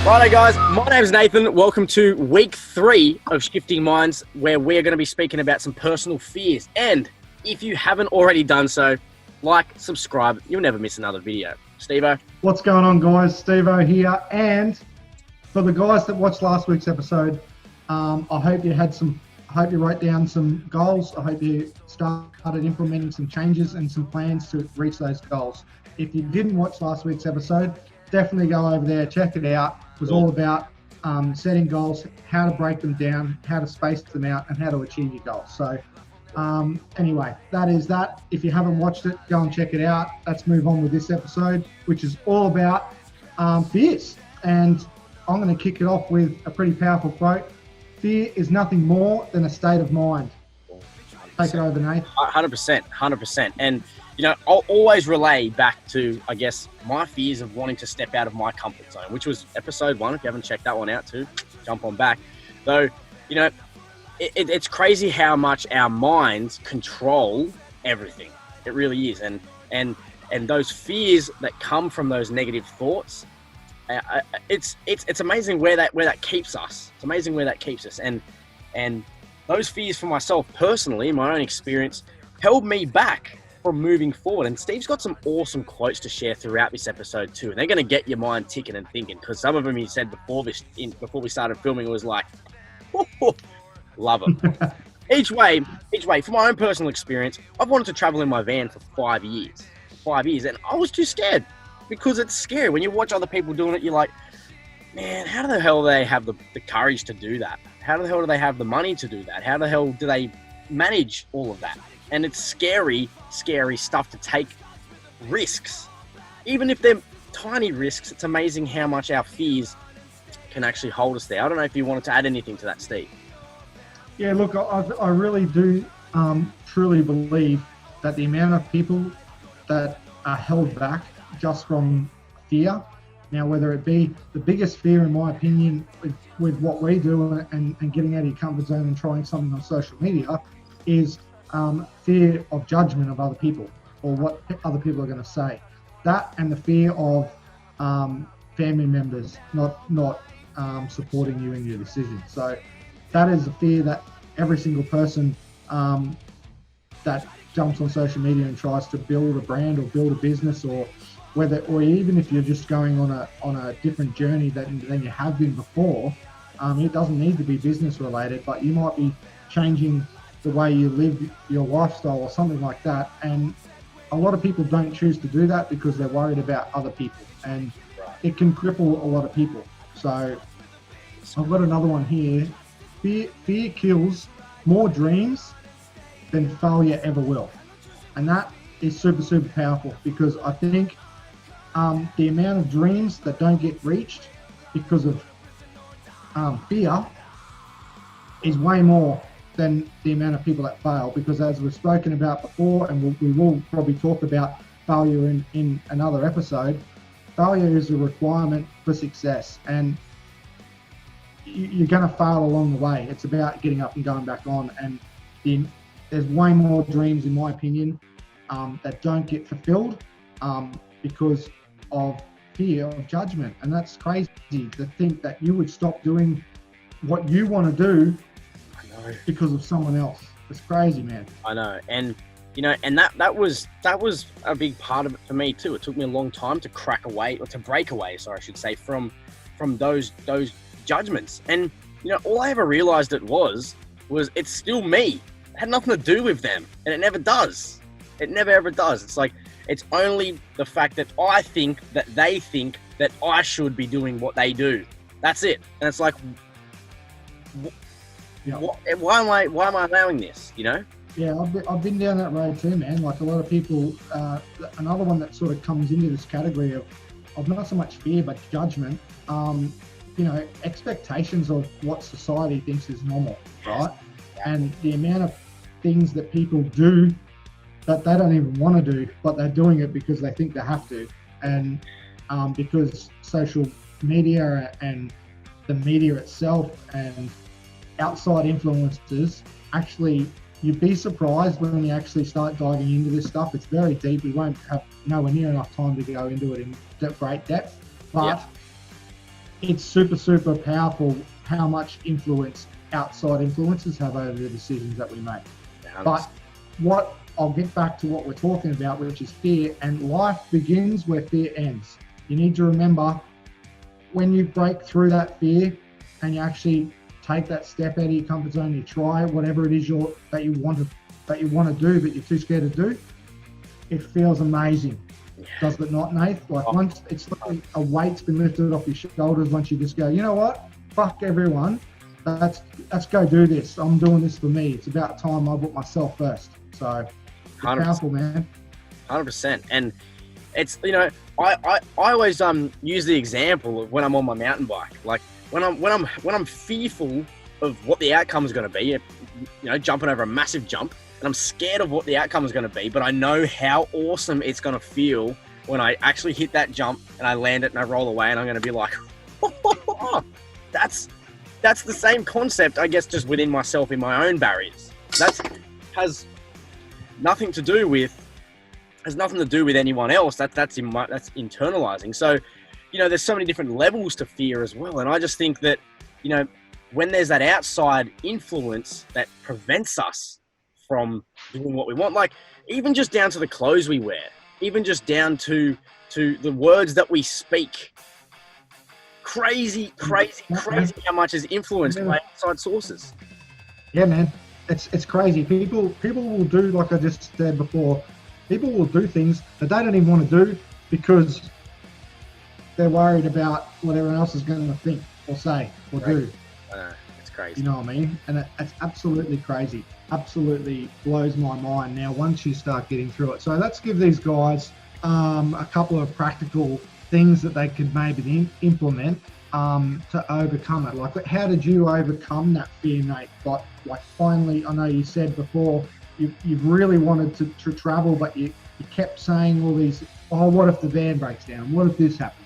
Righto guys, my name's Nathan. Welcome to week 3 of Shifting Minds, where we're going to be speaking about some personal fears. And if you haven't already done so, like, subscribe, you'll never miss another video. Steve-O. What's going on, guys? Steve-O here. And for the guys that watched last week's episode, I hope you wrote down some goals. I hope you started implementing some changes and some plans to reach those goals. If you didn't watch last week's episode, definitely go over there, check it out. It was all about setting goals, how to break them down, how to space them out, and how to achieve your goals. So anyway, that is that. If you haven't watched it, go and check it out. Let's move on with this episode, which is all about fears. And I'm going to kick it off with a pretty powerful quote. Fear is nothing more than a state of mind. Take it over, Nate. 100%. And, you know, I'll always relay back to, I guess, my fears of wanting to step out of my comfort zone, which was episode 1. If you haven't checked that one out too, jump on back. Though, you know, it's crazy how much our minds control everything. It really is. And those fears that come from those negative thoughts, it's amazing where that keeps us. It's amazing where that keeps us. And those fears for myself personally, in my own experience, held me back from moving forward. And Steve's got some awesome quotes to share throughout this episode too. And they're going to get your mind ticking and thinking, because some of them he said before we started filming was like, love them. Each way, for my own personal experience, I've wanted to travel in my van for 5 years. 5 years. And I was too scared, because it's scary. When you watch other people doing it, you're like, man, how the hell do they have the courage to do that? How the hell do they have the money to do that? How the hell do they manage all of that? And it's scary stuff to take risks. Even if they're tiny risks, it's amazing how much our fears can actually hold us there. I don't know if you wanted to add anything to that, Steve. Yeah, look, I really do truly believe that the amount of people that are held back just from fear, now whether it be the biggest fear, in my opinion, with what we do and getting out of your comfort zone and trying something on social media, is fear of judgment of other people or what other people are going to say. That and the fear of family members not supporting you in your decision. So that is a fear that every single person that jumps on social media and tries to build a brand or build a business, or even if you're just going on a different journey than you have been before, it doesn't need to be business related, but you might be changing the way you live your lifestyle or something like that. And a lot of people don't choose to do that because they're worried about other people, and it can cripple a lot of people. So I've got another one here. Fear kills more dreams than failure ever will. And that is super, super powerful, because I think the amount of dreams that don't get reached because of fear is way more than the amount of people that fail. Because as we've spoken about before, and we will probably talk about failure in another episode, failure is a requirement for success, and you're going to fail along the way. It's about getting up and going back on, and there's way more dreams, in my opinion, that don't get fulfilled because of fear of judgment. And that's crazy to think that you would stop doing what you want to do because of someone else. It's crazy, man. I know. And you know, and that was a big part of it for me too. It took me a long time to break away, I should say, from those judgments. And you know, all I ever realized it was it's still me. It had nothing to do with them, and it never does. It never ever does. It's like, it's only the fact that I think that they think that I should be doing what they do. That's it. And it's like, why am I allowing this? You know? Yeah, I've been down that road too, man. Like a lot of people. Another one that sort of comes into this category of not so much fear but judgment. You know, expectations of what society thinks is normal, right? And the amount of things that people do that they don't even want to do, but they're doing it because they think they have to. And because social media and the media itself and outside influences, actually, you'd be surprised when you actually start diving into this stuff. It's very deep. We won't have nowhere near enough time to go into it in great depth. But it's super, super powerful how much influence outside influences have over the decisions that we make. But what I'll get back to what we're talking about, which is fear, and life begins where fear ends. You need to remember, when you break through that fear and you actually take that step out of your comfort zone, you try whatever it is that you want to do, but you're too scared to do, it feels amazing. Does it not, Nath? Like, once it's like a weight's been lifted off your shoulders, once you just go, you know what? Fuck everyone. Let's go do this. I'm doing this for me. It's about time I put myself first. So it's powerful, man. 100%. And it's, you know, I always use the example of when I'm on my mountain bike. Like when I'm fearful of what the outcome is going to be, you know, jumping over a massive jump, and I'm scared of what the outcome is going to be, but I know how awesome it's going to feel when I actually hit that jump and I land it and I roll away, and I'm going to be like, that's the same concept, I guess, just within myself, in my own barriers. Has nothing to do with anyone else. That's internalizing. So, you know, there's so many different levels to fear as well. And I just think that, you know, when there's that outside influence that prevents us from doing what we want, like even just down to the clothes we wear, even just down to the words that we speak, crazy how much is influenced by outside sources. Yeah, man, it's crazy. People will do, like I just said before, people will do things that they don't even want to do because they're worried about what everyone else is going to think or say or do. It's crazy. You know what I mean? And it's absolutely crazy. Absolutely blows my mind now once you start getting through it. So let's give these guys a couple of practical things that they could maybe implement to overcome it. Like, how did you overcome that fear, Nate? Like finally, I know you said before you've really wanted to travel, but you kept saying all these, oh, what if the van breaks down? What if this happens?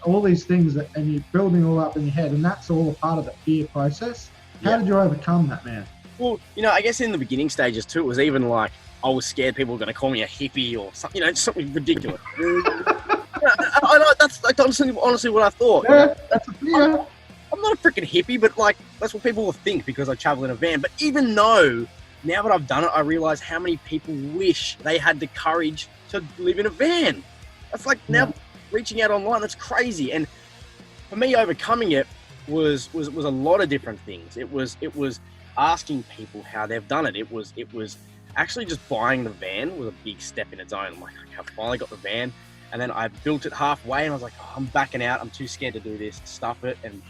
All these things and you're building all up in your head, and that's all a part of the fear process. How did you overcome that, man? Well, you know, I guess in the beginning stages too, it was even like I was scared people were going to call me a hippie or something, you know, something ridiculous. I know that's like honestly what I thought. Yeah, that's a fear. I'm not a freaking hippie, but like that's what people will think because I travel in a van. But even though now that I've done it, I realize how many people wish they had the courage to live in a van. That's like now reaching out online. That's crazy. And for me, overcoming it was a lot of different things. It was asking people how they've done it. It was actually just buying the van was a big step in its own. I'm like, okay, I finally got the van, and then I built it halfway, and I was like, oh, I'm backing out. I'm too scared to do this. Stuff it, and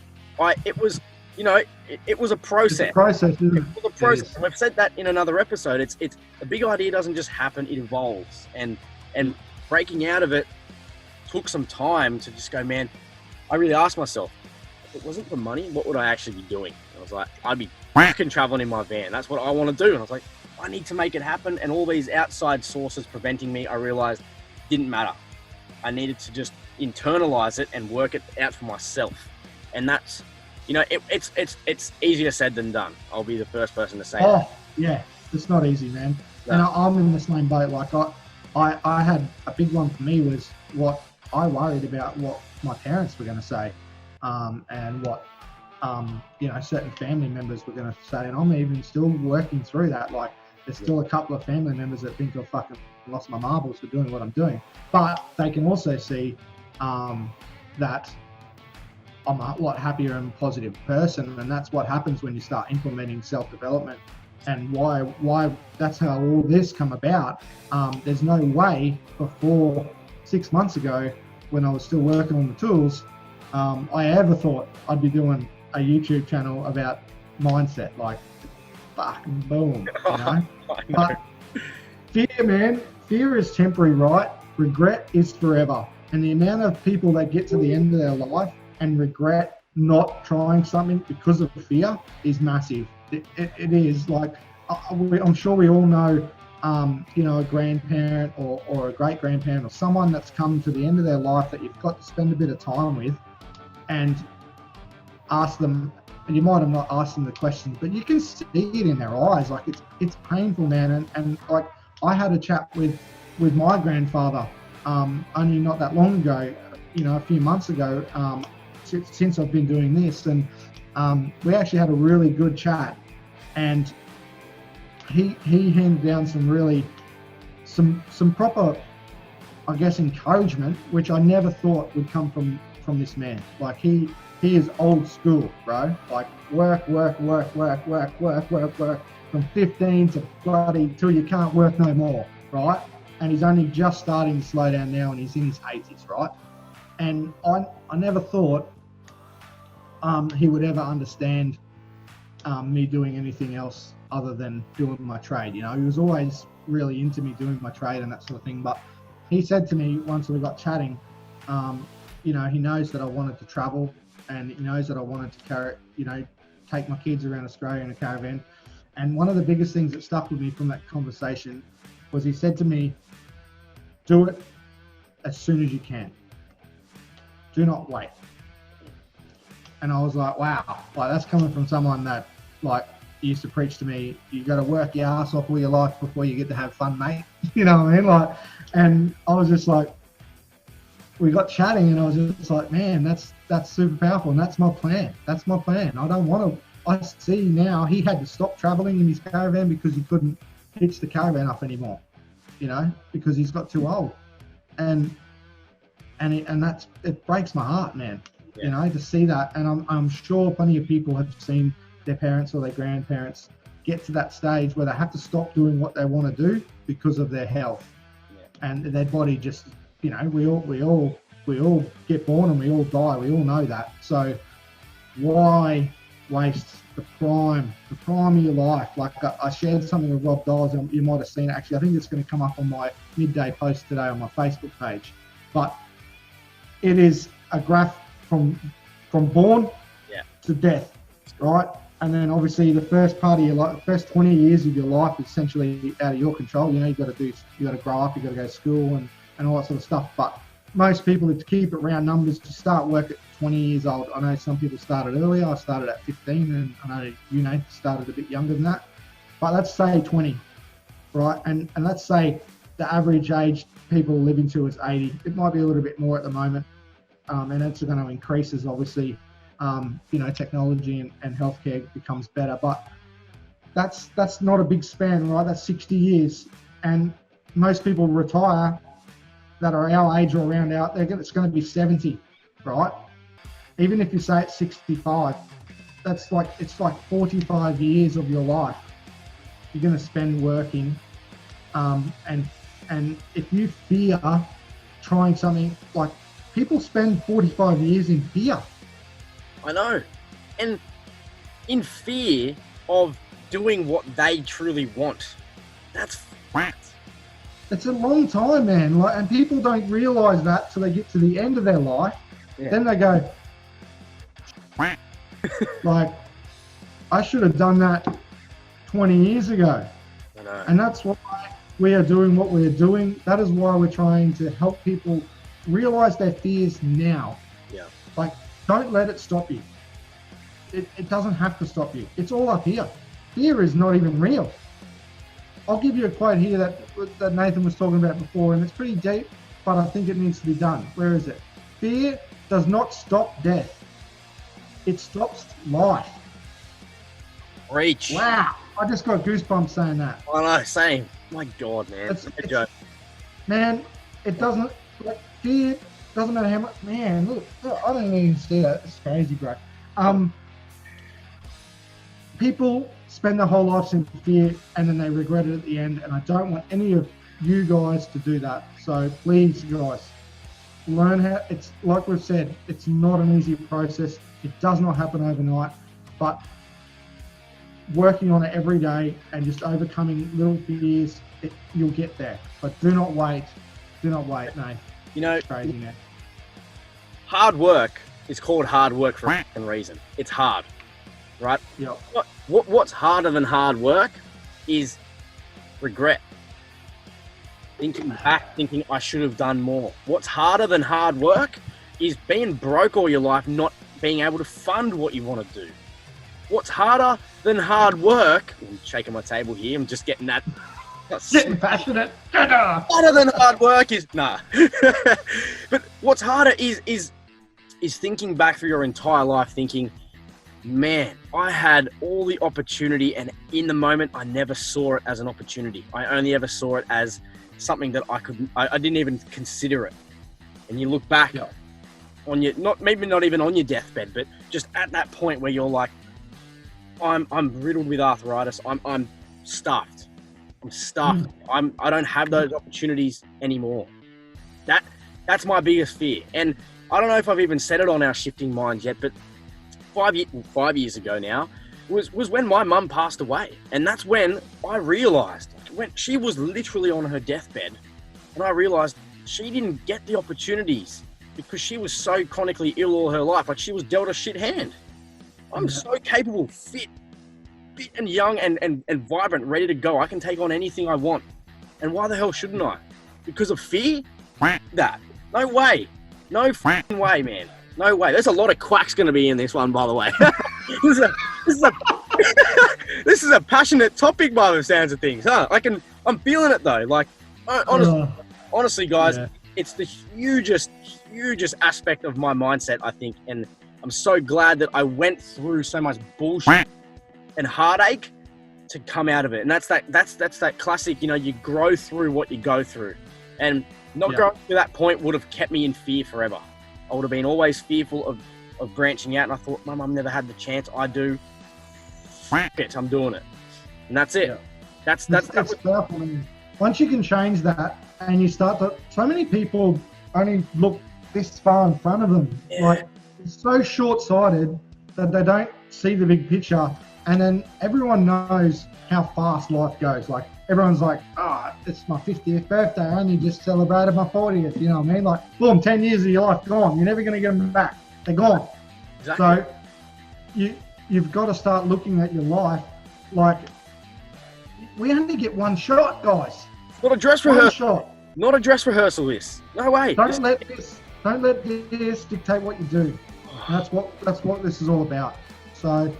it was, you know, it was a process. It's a process, isn't it? It was a process. And we've said that in another episode. It's a big idea doesn't just happen. It evolves, and breaking out of it took some time to just go, man. I really asked myself, if it wasn't for money, what would I actually be doing? And I was like, I'd be fucking traveling in my van. That's what I want to do. And I was like, I need to make it happen. And all these outside sources preventing me, I realized didn't matter. I needed to just internalize it and work it out for myself. And that's, you know, it's easier said than done. I'll be the first person to say that. Oh, yeah, it's not easy, man. No. And I'm in the same boat. Like I had a big one for me was what I worried about what my parents were going to say, and what you know, certain family members were going to say. And I'm even still working through that. Like, there's still a couple of family members that think I've fucking lost my marbles for doing what I'm doing, but they can also see that I'm a lot happier and positive person, and that's what happens when you start implementing self-development. And why that's how all this come about. There's no way before 6 months ago, when I was still working on the tools, I ever thought I'd be doing a YouTube channel about mindset. Like, fucking boom, you know? But fear, man, fear is temporary, right? Regret is forever. And the amount of people that get to the end of their life and regret not trying something because of fear is massive. It is. Like, I'm sure we all know, you know, a grandparent or a great grandparent or someone that's come to the end of their life that you've got to spend a bit of time with and ask them, and you might have not asked them the questions, but you can see it in their eyes. Like, it's painful, man. And like, I had a chat with my grandfather only not that long ago, you know, a few months ago, since I've been doing this. And we actually had a really good chat, and he handed down some proper, I guess, encouragement, which I never thought would come from this man. Like he is old school, bro. Like work from 15 to bloody till you can't work no more, right? And he's only just starting to slow down now, and he's in his 80s, right? And I never thought he would ever understand me doing anything else other than doing my trade. You know, he was always really into me doing my trade and that sort of thing. But he said to me once we got chatting, you know, he knows that I wanted to travel, and he knows that I wanted to take my kids around Australia in a caravan. And one of the biggest things that stuck with me from that conversation was he said to me, do it as soon as you can. Do not wait. And I was like, wow, like that's coming from someone that like used to preach to me, you got to work your ass off all your life before you get to have fun, mate. You know what I mean? Like, and I was just like, we got chatting, and I was just like, man, that's super powerful, and that's my plan. That's my plan. I don't want to. I see now he had to stop traveling in his caravan because he couldn't hitch the caravan up anymore. You know, because he's got too old, and that's, it breaks my heart, man. Yeah. You know, to see that, and I'm sure plenty of people have seen their parents or their grandparents get to that stage where they have to stop doing what they want to do because of their health, and their body just, you know, we all get born and we all die. We all know that. So why waste the prime of your life? Like I shared something with Rob Dawes, and you might have seen it. Actually, I think it's going to come up on my midday post today on my Facebook page. But it is a graph from born to death, right? And then obviously the first part of your life, the first 20 years of your life is essentially out of your control. You know, you got to grow up, you got to go to school and all that sort of stuff. But most people, to keep it round numbers, to start work at 20 years old. I know some people started earlier. I started at 15, and I know you know started a bit younger than that. But let's say 20, right? And let's say the average age people are living to is 80. It might be a little bit more at the moment, and it's going to increase as obviously you know, technology and healthcare becomes better. But that's not a big span, right? That's 60 years, and most people retire that are our age or around out there, it's going to be 70, right? Even if you say it's 65, it's like 45 years of your life you're going to spend working, and if you fear trying something, like people spend 45 years in fear. I know, and in fear of doing what they truly want. That's fact. It's a long time, man. Like, and people don't realise that till they get to the end of their life. Yeah. Then they go, like, I should have done that 20 years ago. I know. And that's why we are doing what we're doing. That is why we're trying to help people realise their fears now. Yeah. Like, don't let it stop you. It doesn't have to stop you. It's all up here. Fear is not even real. I'll give you a quote here that Nathan was talking about before, and it's pretty deep, but I think it needs to be done. Where is it? Fear does not stop death. It stops life. Reach. Wow. I just got goosebumps saying that. I know, same. My God, man. It's a joke. Man, it doesn't, like, fear doesn't matter how much, man, look, I don't even see that. It's crazy, bro. People spend their whole lives in fear, and then they regret it at the end, and I don't want any of you guys to do that. So please, guys, learn how. It's like we've said, it's not an easy process. It does not happen overnight, but working on it every day and just overcoming little fears, you'll get there. But do not wait. Do not wait, no. You know, it's crazy, man. Hard work is called hard work for a reason. It's hard, right? Yeah. What's harder than hard work is regret. Thinking back, thinking I should have done more. What's harder than hard work is being broke all your life, not being able to fund what you want to do. What's harder than hard work? I'm shaking my table here. I'm just getting that. Getting passionate. Harder than hard work is nah. But what's harder is is thinking back through your entire life thinking, man, I had all the opportunity, and in the moment, I never saw it as an opportunity. I only ever saw it as something that I didn't even consider it. And you look back on your, maybe not even on your deathbed, but just at that point where you're like, I'm riddled with arthritis. I'm stuffed. I'm stuffed. I don't have those opportunities anymore. That's my biggest fear. And I don't know if I've even said it on our Shifting Minds yet, but 5 years ago now was when my mum passed away. And that's when I realized, when she was literally on her deathbed, and I realized she didn't get the opportunities because she was so chronically ill all her life. Like, she was dealt a shit hand. I'm so capable, fit and young and vibrant, ready to go. I can take on anything I want. And why the hell shouldn't I? Because of fear? That. No way. No fucking way, man. No way. There's a lot of quacks going to be in this one, by the way. This is a passionate topic by the sounds of things, huh? I'm feeling it though. Like, honestly, guys, it's the hugest aspect of my mindset, I think. And I'm so glad that I went through so much bullshit and heartache to come out of it. And that's that classic, you grow through what you go through. And not growing to that point would have kept me in fear forever. I would have been always fearful of branching out. And I thought, my mum never had the chance. I do. F it, I'm doing it. And that's it. Yeah. That's powerful. And once you can change that and you start to, so many people only look this far in front of them. Yeah. Like, it's so short-sighted that they don't see the big picture. And then everyone knows how fast life goes. Like, everyone's like, it's my 50th birthday. I only just celebrated my 40th. You know what I mean? Like, boom, 10 years of your life gone. You're never going to get them back. They're gone. Exactly. So you've got to start looking at your life like, we only get one shot, guys. Not a dress rehearsal. Not a dress rehearsal, this. No way. Don't let this dictate what you do. That's what this is all about. So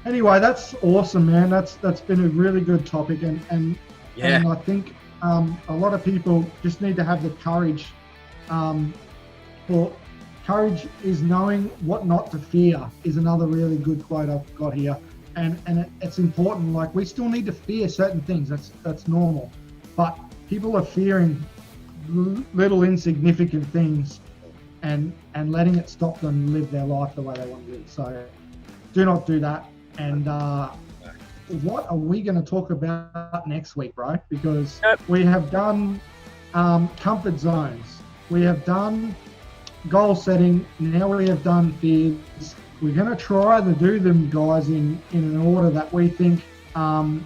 anyway, that's awesome, man. That's been a really good topic, and I think a lot of people just need to have the courage. For courage is knowing what not to fear is another really good quote I've got here, and it's important. Like, we still need to fear certain things. That's normal, but people are fearing little insignificant things, and letting it stop them live their life the way they want to live. So do not do that. And what are we going to talk about next week, bro? Because we have done comfort zones. We have done goal setting. Now we have done fears. We're going to try to do them, guys, in an order that we think, an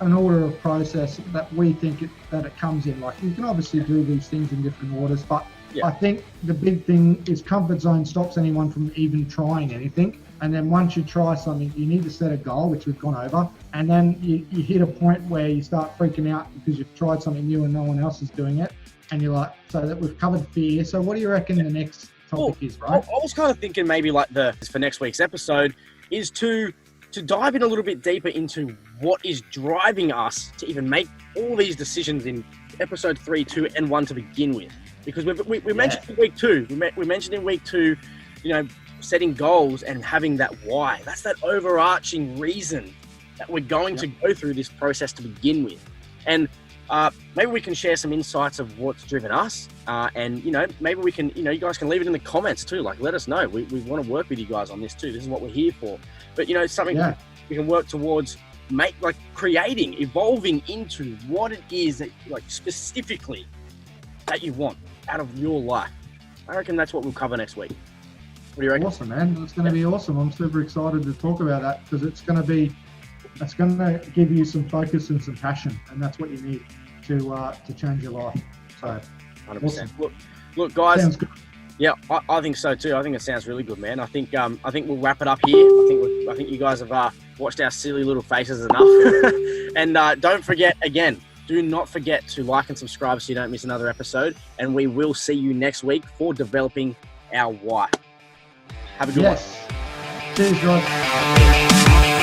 order of process that we think that it comes in. Like, you can obviously do these things in different orders, but I think the big thing is comfort zone stops anyone from even trying anything. And then once you try something, you need to set a goal, which we've gone over. And then you hit a point where you start freaking out because you've tried something new and no one else is doing it. And you're like, so that we've covered fear. So what do you reckon the next topic is, right? I was kind of thinking maybe like for next week's episode is to dive in a little bit deeper into what is driving us to even make all these decisions in episode 3, 2, and 1 to begin with. Because we mentioned in week 2, we mentioned in week 2, setting goals and having that why. That's that overarching reason that we're going to go through this process to begin with. And maybe we can share some insights of what's driven us. And, maybe we can, you guys can leave it in the comments too. Like, let us know. We want to work with you guys on this too. This is what we're here for. But, something we can work towards creating, evolving into what it is that, specifically that you want out of your life. I reckon that's what we'll cover next week. What do you reckon? Awesome, man. It's going to be awesome. I'm super excited to talk about that because it's going to give you some focus and some passion, and that's what you need to change your life. So, 100%. Awesome. Look, guys. Sounds good. Yeah, I think so too. I think it sounds really good, man. I think we'll wrap it up here. I think you guys have watched our silly little faces enough. And don't forget, again, do not forget to like and subscribe so you don't miss another episode. And we will see you next week for developing our why. Have a good one. Cheers, guys.